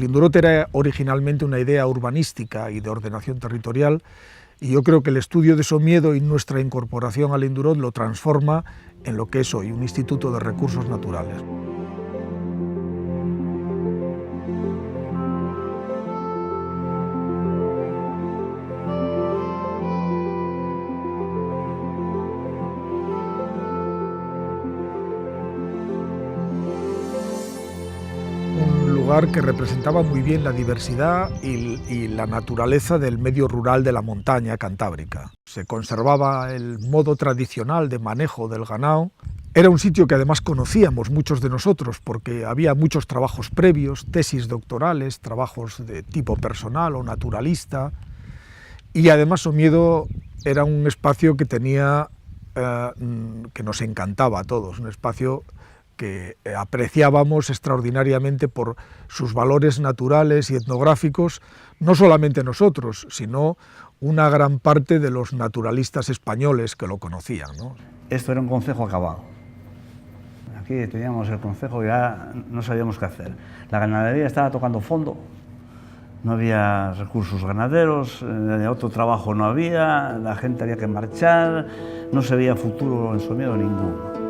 Lindurot era originalmente una idea urbanística y de ordenación territorial, y yo creo que el estudio de Somiedo y nuestra incorporación a Lindurot lo transforma en lo que es hoy, un instituto de recursos naturales. Que representaba muy bien la diversidad y la naturaleza del medio rural de la montaña cantábrica. Se conservaba el modo tradicional de manejo del ganado. Era un sitio que además conocíamos muchos de nosotros porque había muchos trabajos previos, tesis doctorales, trabajos de tipo personal o naturalista, y además Somiedo era un espacio que tenía, que nos encantaba a todos, un espacio que apreciábamos extraordinariamente por sus valores naturales y etnográficos, no solamente nosotros, sino una gran parte de los naturalistas españoles que lo conocían, ¿no? Esto era un concejo acabado. Aquí teníamos el concejo y ya no sabíamos qué hacer. La ganadería estaba tocando fondo, no había recursos ganaderos, otro trabajo no había, la gente había que marchar, no se veía futuro en Somiedo ninguno.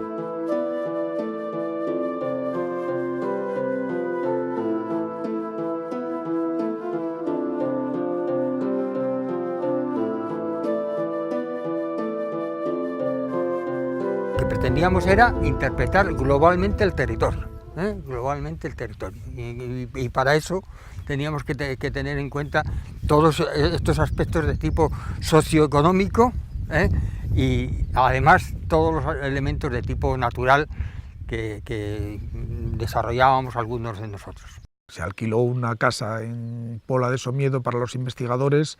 Lo que pretendíamos era interpretar globalmente el territorio, y para eso teníamos que tener en cuenta todos estos aspectos de tipo socioeconómico, y además todos los elementos de tipo natural que desarrollábamos algunos de nosotros. Se alquiló una casa en Pola de Somiedo para los investigadores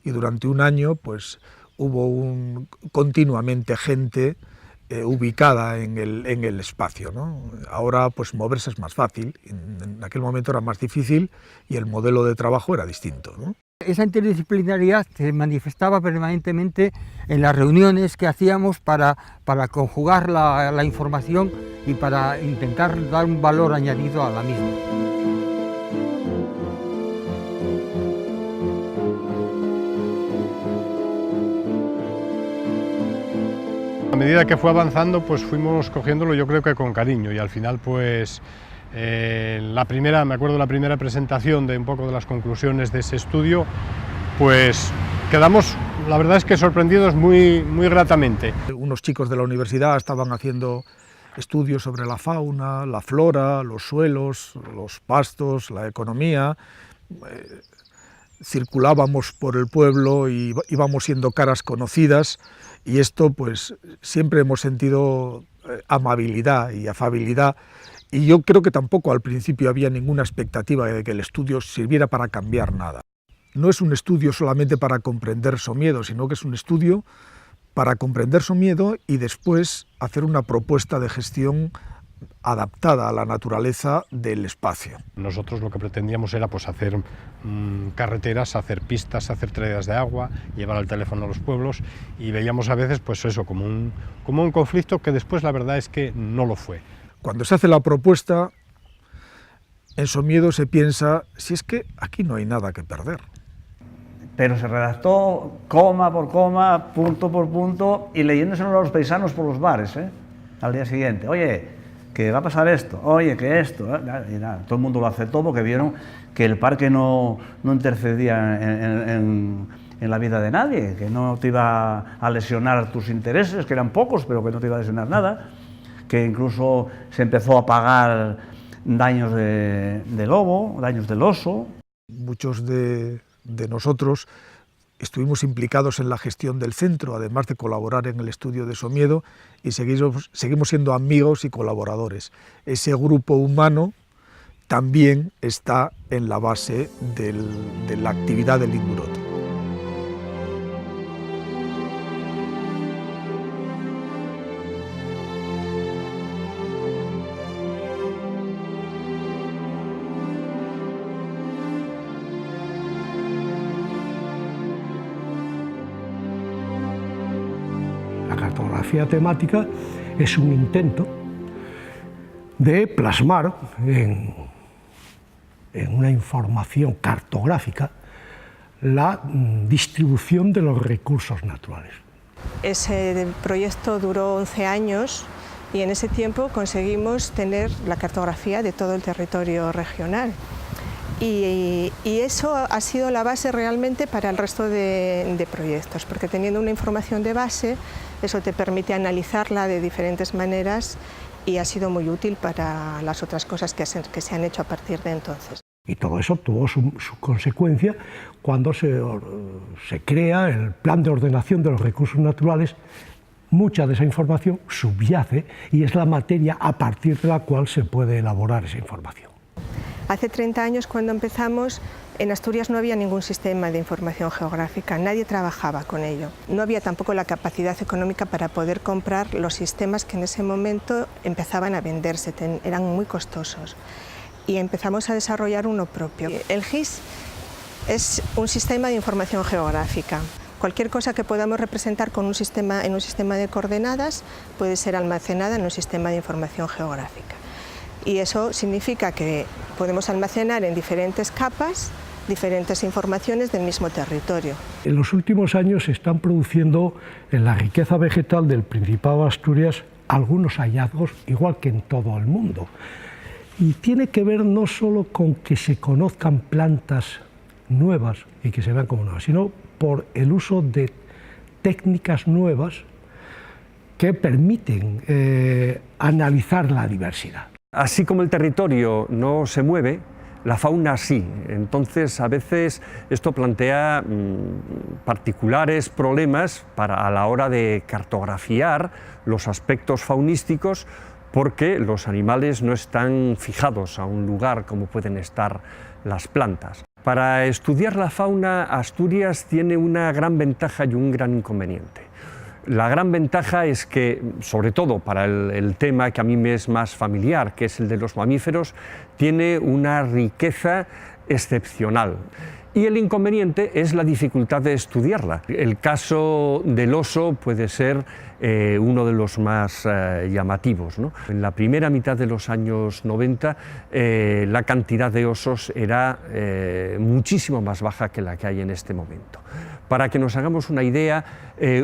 y durante un año pues, hubo continuamente gente ubicada en el espacio, ¿no? Ahora pues moverse es más fácil, en aquel momento era más difícil y el modelo de trabajo era distinto, ¿no? Esa interdisciplinariedad se manifestaba permanentemente en las reuniones que hacíamos para conjugar la información y para intentar dar un valor añadido a la misma. A medida que fue avanzando, pues fuimos cogiéndolo yo creo que con cariño y al final pues me acuerdo la primera presentación de un poco de las conclusiones de ese estudio, pues quedamos, la verdad es que sorprendidos muy gratamente. Unos chicos de la universidad estaban haciendo estudios sobre la fauna, la flora, los suelos, los pastos, la economía. Circulábamos por el pueblo y íbamos siendo caras conocidas y esto pues siempre hemos sentido amabilidad y afabilidad y yo creo que tampoco al principio había ninguna expectativa de que el estudio sirviera para cambiar nada. No es un estudio solamente para comprender Somiedo, sino que es un estudio para comprender Somiedo y después hacer una propuesta de gestión adaptada a la naturaleza del espacio. Nosotros lo que pretendíamos era pues, hacer carreteras, hacer pistas, hacer traídas de agua, llevar el teléfono a los pueblos y veíamos a veces pues eso, como un conflicto que después la verdad es que no lo fue. Cuando se hace la propuesta, en Somiedo se piensa, si es que aquí no hay nada que perder. Pero se redactó coma por coma, punto por punto y leyéndoselo a los paisanos por los bares, al día siguiente. Oye, que va a pasar esto, oye, que esto, y nada, todo el mundo lo aceptó porque vieron que el parque no intercedía en la vida de nadie, que no te iba a lesionar tus intereses, que eran pocos, pero que no te iba a lesionar nada, que incluso se empezó a pagar daños de lobo, daños del oso. Muchos de nosotros estuvimos implicados en la gestión del centro, además de colaborar en el estudio de Somiedo, y seguimos siendo amigos y colaboradores. Ese grupo humano también está en la base de la actividad del Lindurot. La cartografía temática es un intento de plasmar en una información cartográfica la distribución de los recursos naturales. Ese proyecto duró 11 años y en ese tiempo conseguimos tener la cartografía de todo el territorio regional. Y eso ha sido la base realmente para el resto de proyectos, porque teniendo una información de base, eso te permite analizarla de diferentes maneras y ha sido muy útil para las otras cosas que se han hecho a partir de entonces. Y todo eso tuvo su consecuencia cuando se crea el Plan de Ordenación de los Recursos Naturales. Mucha de esa información subyace y es la materia a partir de la cual se puede elaborar esa información. Hace 30 años, cuando empezamos, en Asturias no había ningún sistema de información geográfica, nadie trabajaba con ello. No había tampoco la capacidad económica para poder comprar los sistemas que en ese momento empezaban a venderse, eran muy costosos. Y empezamos a desarrollar uno propio. El GIS es un sistema de información geográfica. Cualquier cosa que podamos representar en un sistema de coordenadas puede ser almacenada en un sistema de información geográfica. Y eso significa que podemos almacenar en diferentes capas diferentes informaciones del mismo territorio. En los últimos años se están produciendo en la riqueza vegetal del Principado de Asturias algunos hallazgos, igual que en todo el mundo. Y tiene que ver no solo con que se conozcan plantas nuevas y que se vean como nuevas, sino por el uso de técnicas nuevas que permiten analizar la diversidad. Así como el territorio no se mueve, la fauna sí. Entonces, a veces esto plantea particulares problemas a la hora de cartografiar los aspectos faunísticos, porque los animales no están fijados a un lugar como pueden estar las plantas. Para estudiar la fauna, Asturias tiene una gran ventaja y un gran inconveniente. La gran ventaja es que, sobre todo para el tema que a mí me es más familiar, que es el de los mamíferos, tiene una riqueza excepcional. Y el inconveniente es la dificultad de estudiarla. El caso del oso puede ser uno de los más llamativos, ¿no? En la primera mitad de los años 90 la cantidad de osos era muchísimo más baja que la que hay en este momento. Para que nos hagamos una idea,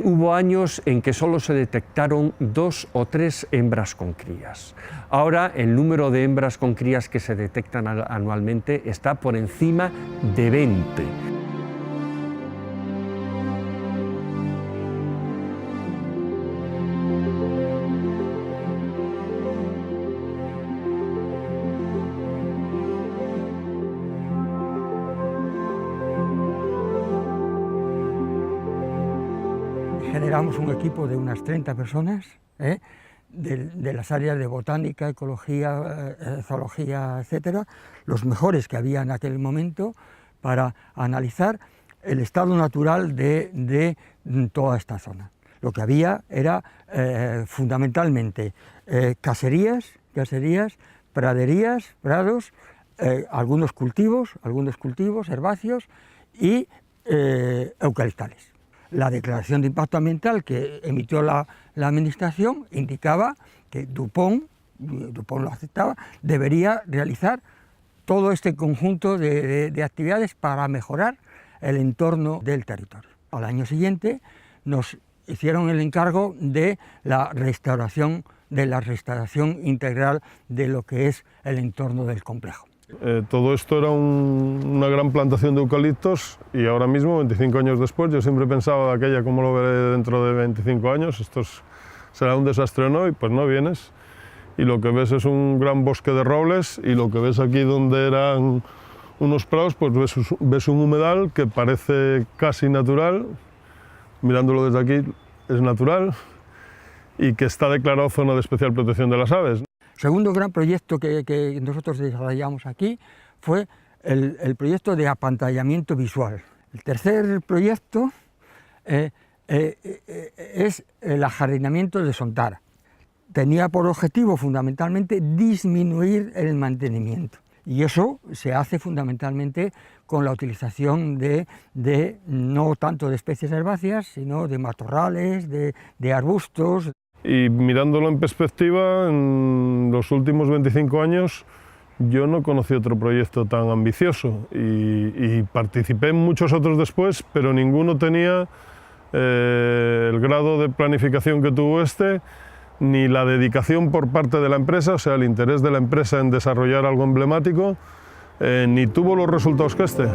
hubo años en que solo se detectaron 2 o 3 hembras con crías. Ahora el número de hembras con crías que se detectan anualmente está por encima de 20. Generamos un equipo de unas 30 personas, de las áreas de botánica, ecología, zoología, etcétera, los mejores que había en aquel momento, para analizar el estado natural de toda esta zona. Lo que había era fundamentalmente caserías, praderías, prados, algunos cultivos herbáceos y eucaliptales. La declaración de impacto ambiental que emitió la Administración indicaba que Dupont lo aceptaba, debería realizar todo este conjunto de actividades para mejorar el entorno del territorio. Al año siguiente nos hicieron el encargo de la restauración integral de lo que es el entorno del complejo. Todo esto era una gran plantación de eucaliptos y ahora mismo, 25 años después, yo siempre pensaba de aquella, ¿cómo lo veré dentro de 25 años? Esto será un desastre o no, y pues no vienes. Y lo que ves es un gran bosque de robles, y lo que ves aquí donde eran unos prados, pues ves un humedal que parece casi natural, mirándolo desde aquí es natural, y que está declarado zona de especial protección de las aves. El segundo gran proyecto que nosotros desarrollamos aquí fue el proyecto de apantallamiento visual. El tercer proyecto es el ajardinamiento de Sontara. Tenía por objetivo fundamentalmente disminuir el mantenimiento, y eso se hace fundamentalmente con la utilización de no tanto de especies herbáceas, sino de matorrales, de arbustos. Y mirándolo en perspectiva, en los últimos 25 años yo no conocí otro proyecto tan ambicioso y participé en muchos otros después, pero ninguno tenía el grado de planificación que tuvo este, ni la dedicación por parte de la empresa, o sea, el interés de la empresa en desarrollar algo emblemático, ni tuvo los resultados que este.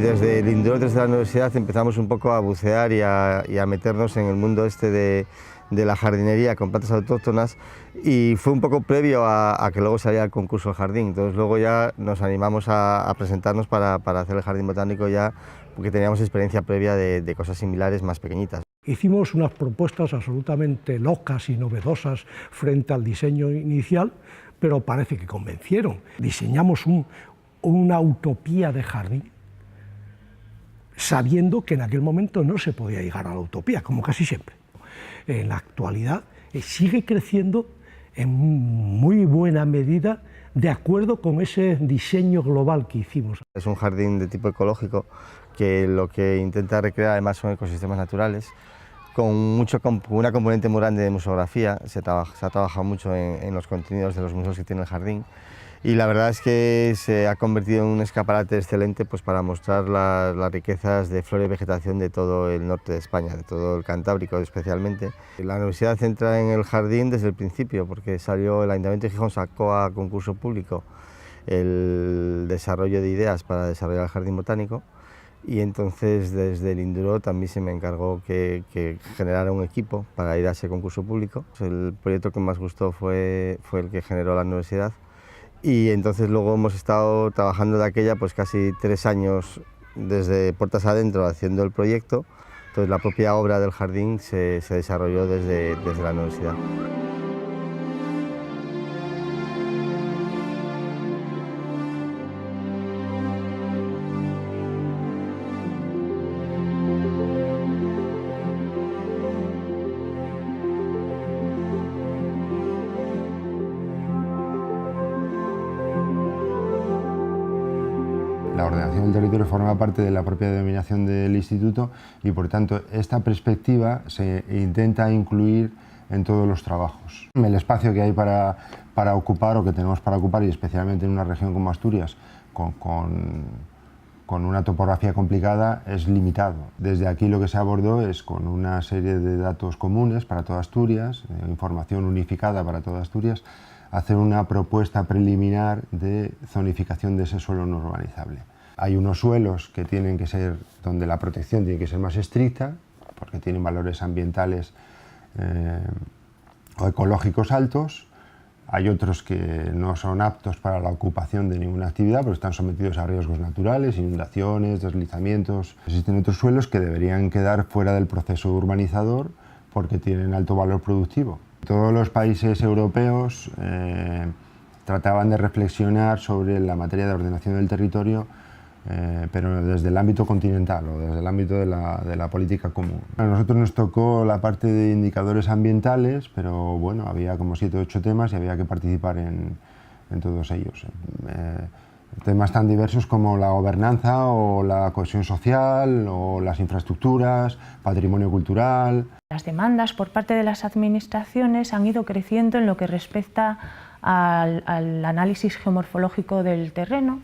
Desde el Induro, desde la universidad, empezamos un poco a bucear y a meternos en el mundo este de la jardinería con plantas autóctonas, y fue un poco previo a que luego saliera el concurso del jardín. Entonces luego ya nos animamos a presentarnos para hacer el jardín botánico, ya porque teníamos experiencia previa de cosas similares más pequeñitas. Hicimos unas propuestas absolutamente locas y novedosas frente al diseño inicial, pero parece que convencieron. Diseñamos una utopía de jardín, sabiendo que en aquel momento no se podía llegar a la utopía, como casi siempre. En la actualidad sigue creciendo en muy buena medida de acuerdo con ese diseño global que hicimos. Es un jardín de tipo ecológico que lo que intenta recrear además son ecosistemas naturales, con una componente muy grande de museografía. Se ha trabajado mucho en los contenidos de los museos que tiene el jardín, y la verdad es que se ha convertido en un escaparate excelente pues, para mostrar las riquezas de flora y vegetación de todo el norte de España, de todo el Cantábrico especialmente. La universidad entra en el jardín desde el principio, porque el Ayuntamiento de Gijón sacó a concurso público el desarrollo de ideas para desarrollar el jardín botánico, y entonces desde el Induro también se me encargó que generara un equipo para ir a ese concurso público. El proyecto que más gustó fue el que generó la universidad. Y entonces luego hemos estado trabajando de aquella pues casi 3 años desde puertas adentro haciendo el proyecto. Entonces la propia obra del jardín se desarrolló desde la universidad. La ordenación del territorio forma parte de la propia denominación del instituto y, por tanto, esta perspectiva se intenta incluir en todos los trabajos. El espacio que hay para ocupar o que tenemos para ocupar, y especialmente en una región como Asturias, con una topografía complicada, es limitado. Desde aquí lo que se abordó es, con una serie de datos comunes para toda Asturias, información unificada para toda Asturias, hacer una propuesta preliminar de zonificación de ese suelo no urbanizable. Hay unos suelos que tienen que ser, donde la protección tiene que ser más estricta, porque tienen valores ambientales o ecológicos altos. Hay otros que no son aptos para la ocupación de ninguna actividad, porque están sometidos a riesgos naturales, inundaciones, deslizamientos. Existen otros suelos que deberían quedar fuera del proceso urbanizador porque tienen alto valor productivo. Todos los países europeos trataban de reflexionar sobre la materia de ordenación del territorio, pero desde el ámbito continental o desde el ámbito de la política común. A nosotros nos tocó la parte de indicadores ambientales, pero bueno, había como 7 o 8 temas y había que participar en todos ellos. Temas tan diversos como la gobernanza o la cohesión social o las infraestructuras, patrimonio cultural. Las demandas por parte de las administraciones han ido creciendo en lo que respecta al análisis geomorfológico del terreno,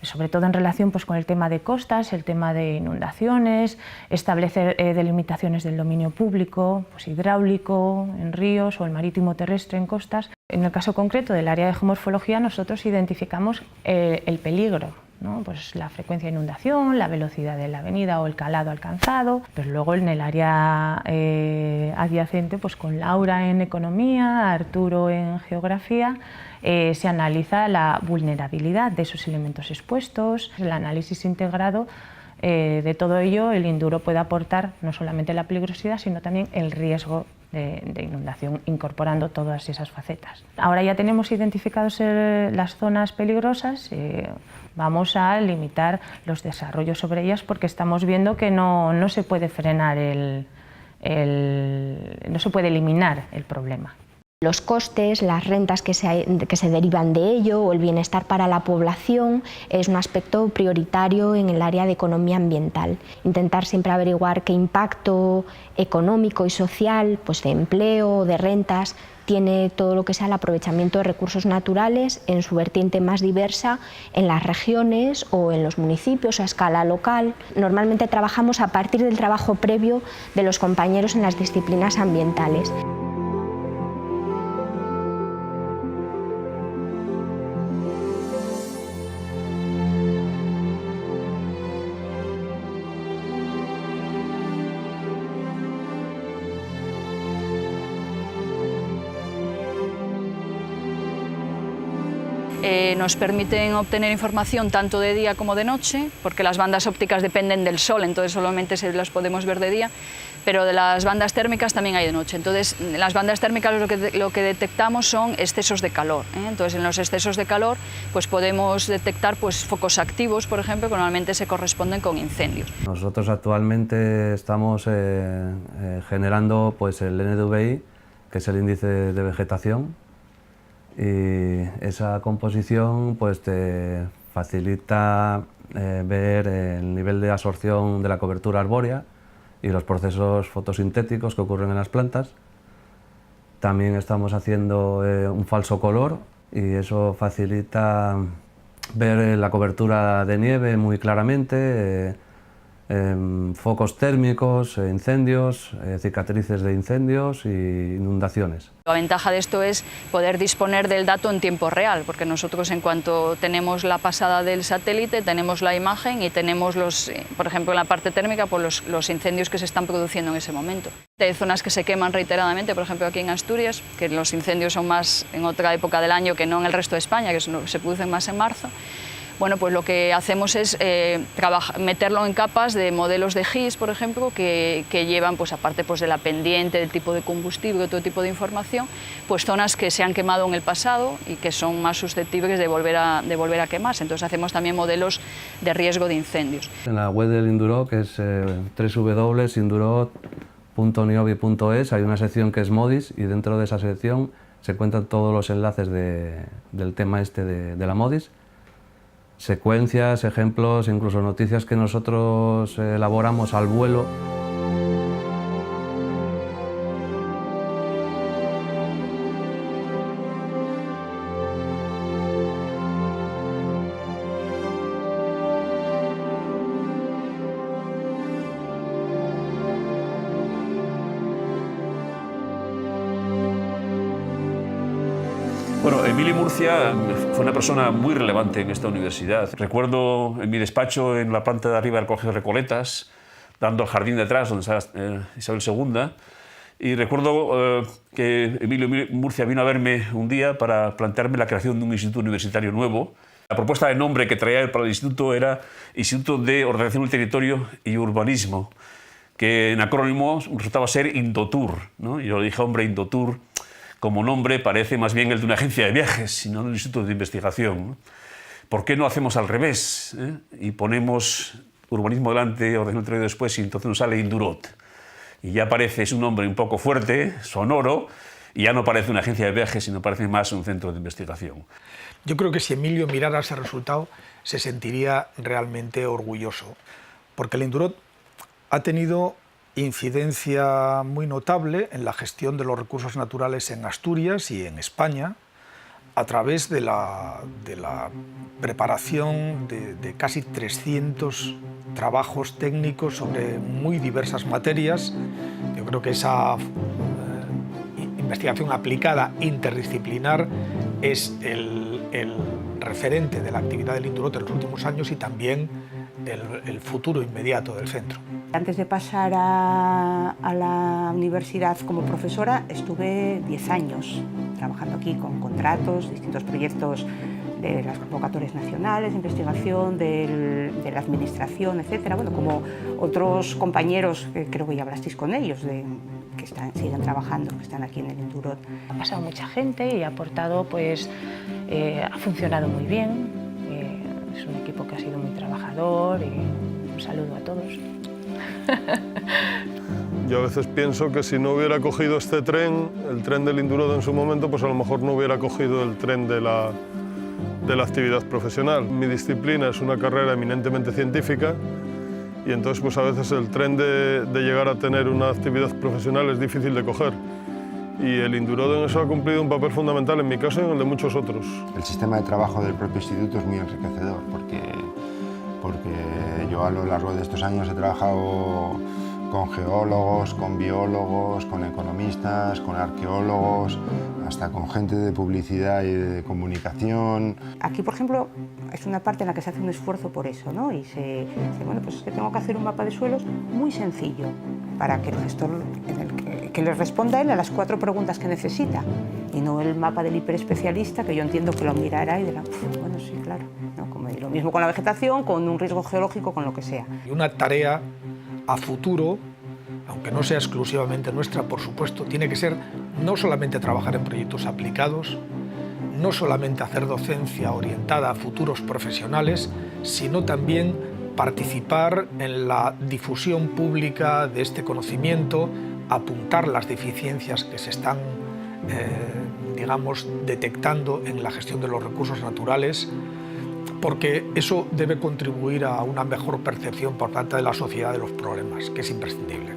sobre todo en relación pues, con el tema de costas, el tema de inundaciones, establecer delimitaciones del dominio público, pues, hidráulico, en ríos, o el marítimo terrestre en costas. En el caso concreto del área de geomorfología, nosotros identificamos el peligro, ¿no? Pues la frecuencia de inundación, la velocidad de la avenida o el calado alcanzado, pero luego en el área adyacente, pues con Laura en economía, Arturo en geografía, se analiza la vulnerabilidad de esos elementos expuestos, el análisis integrado. De todo ello, el Induro puede aportar no solamente la peligrosidad, sino también el riesgo de inundación, incorporando todas esas facetas. Ahora ya tenemos identificados las zonas peligrosas, vamos a limitar los desarrollos sobre ellas porque estamos viendo que no se puede frenar el no se puede eliminar el problema. Los costes, las rentas que se derivan de ello o el bienestar para la población es un aspecto prioritario en el área de economía ambiental. Intentar siempre averiguar qué impacto económico y social, pues de empleo, de rentas, tiene todo lo que sea el aprovechamiento de recursos naturales en su vertiente más diversa en las regiones o en los municipios a escala local. Normalmente trabajamos a partir del trabajo previo de los compañeros en las disciplinas ambientales. Nos permiten obtener información tanto de día como de noche, porque las bandas ópticas dependen del sol, entonces solamente las podemos ver de día, pero de las bandas térmicas también hay de noche. Entonces, en las bandas térmicas lo que detectamos son excesos de calor, ¿eh? Entonces, en los excesos de calor pues podemos detectar pues, focos activos, por ejemplo, que normalmente se corresponden con incendios. Nosotros actualmente estamos generando pues, el NDVI, que es el índice de vegetación, y esa composición pues, te facilita ver el nivel de absorción de la cobertura arbórea y los procesos fotosintéticos que ocurren en las plantas. También estamos haciendo un falso color y eso facilita ver la cobertura de nieve muy claramente, focos térmicos, incendios, cicatrices de incendios y inundaciones. La ventaja de esto es poder disponer del dato en tiempo real, porque nosotros en cuanto tenemos la pasada del satélite, tenemos la imagen y tenemos, por ejemplo, en la parte térmica, pues los incendios que se están produciendo en ese momento. Hay zonas que se queman reiteradamente, por ejemplo aquí en Asturias, que los incendios son más en otra época del año que no en el resto de España, que se producen más en marzo. Bueno, pues lo que hacemos es meterlo en capas de modelos de GIS, por ejemplo, que llevan, pues aparte pues, de la pendiente, del tipo de combustible, todo tipo de información, pues zonas que se han quemado en el pasado y que son más susceptibles de volver a quemarse. Entonces hacemos también modelos de riesgo de incendios. En la web del Indurot, que es www.indurot.niobi.es, hay una sección que es MODIS y dentro de esa sección se cuentan todos los enlaces del tema este de la MODIS. Secuencias, ejemplos, incluso noticias que nosotros elaboramos al vuelo. Bueno, Emilio Murcia fue una persona muy relevante en esta universidad. Recuerdo en mi despacho en la planta de arriba del Colegio de Recoletas, dando al jardín detrás donde estaba Isabel II, y recuerdo que Emilio Murcia vino a verme un día para plantearme la creación de un instituto universitario nuevo. La propuesta de nombre que traía él para el instituto era Instituto de Ordenación del Territorio y Urbanismo, que en acrónimo resultaba ser Indotur, ¿no? Y yo le dije, hombre, Indotur como nombre parece más bien el de una agencia de viajes, sino de un instituto de investigación. ¿Por qué no hacemos al revés? Y ponemos urbanismo delante, ordenación del territorio después, y entonces nos sale Indurot. Y ya parece, es un nombre un poco fuerte, sonoro, y ya no parece una agencia de viajes, sino parece más un centro de investigación. Yo creo que si Emilio mirara ese resultado, se sentiría realmente orgulloso, porque el Indurot ha tenido incidencia muy notable en la gestión de los recursos naturales en Asturias y en España a través de la preparación de casi 300 trabajos técnicos sobre muy diversas materias. Yo creo que esa investigación aplicada interdisciplinar es el referente de la actividad del Indurot en los últimos años y también el futuro inmediato del centro. Antes de pasar a la universidad como profesora, estuve 10 años trabajando aquí con contratos, distintos proyectos de las convocatorias nacionales, de investigación, de la administración, etc. Bueno, como otros compañeros, creo que ya hablasteis con ellos, que siguen trabajando, que están aquí en el Indurot. Ha pasado mucha gente y ha aportado, pues, ha funcionado muy bien. Es un equipo que ha sido muy trabajador y un saludo a todos. Yo a veces pienso que si no hubiera cogido este tren, el tren del Indurodo en su momento, pues a lo mejor no hubiera cogido el tren de la actividad profesional. Mi disciplina es una carrera eminentemente científica y entonces pues a veces el tren de llegar a tener una actividad profesional es difícil de coger. Y el Indurodo en eso ha cumplido un papel fundamental en mi caso y en el de muchos otros. El sistema de trabajo del propio instituto es muy enriquecedor porque yo a lo largo de estos años he trabajado con geólogos, con biólogos, con economistas, con arqueólogos, hasta con gente de publicidad y de comunicación. Aquí, por ejemplo, es una parte en la que se hace un esfuerzo por eso, ¿no? Y se dice, bueno, pues es que tengo que hacer un mapa de suelos muy sencillo para que el gestor que le responda a él a las 4 preguntas que necesita y no el mapa del hiperespecialista que yo entiendo que lo mirará y dirá, bueno, sí, claro. No, como lo mismo con la vegetación, con un riesgo geológico, con lo que sea. Y una tarea a futuro, aunque no sea exclusivamente nuestra, por supuesto, tiene que ser no solamente trabajar en proyectos aplicados, no solamente hacer docencia orientada a futuros profesionales, sino también participar en la difusión pública de este conocimiento, apuntar las deficiencias que se están, digamos, detectando en la gestión de los recursos naturales, porque eso debe contribuir a una mejor percepción por parte de la sociedad de los problemas, que es imprescindible.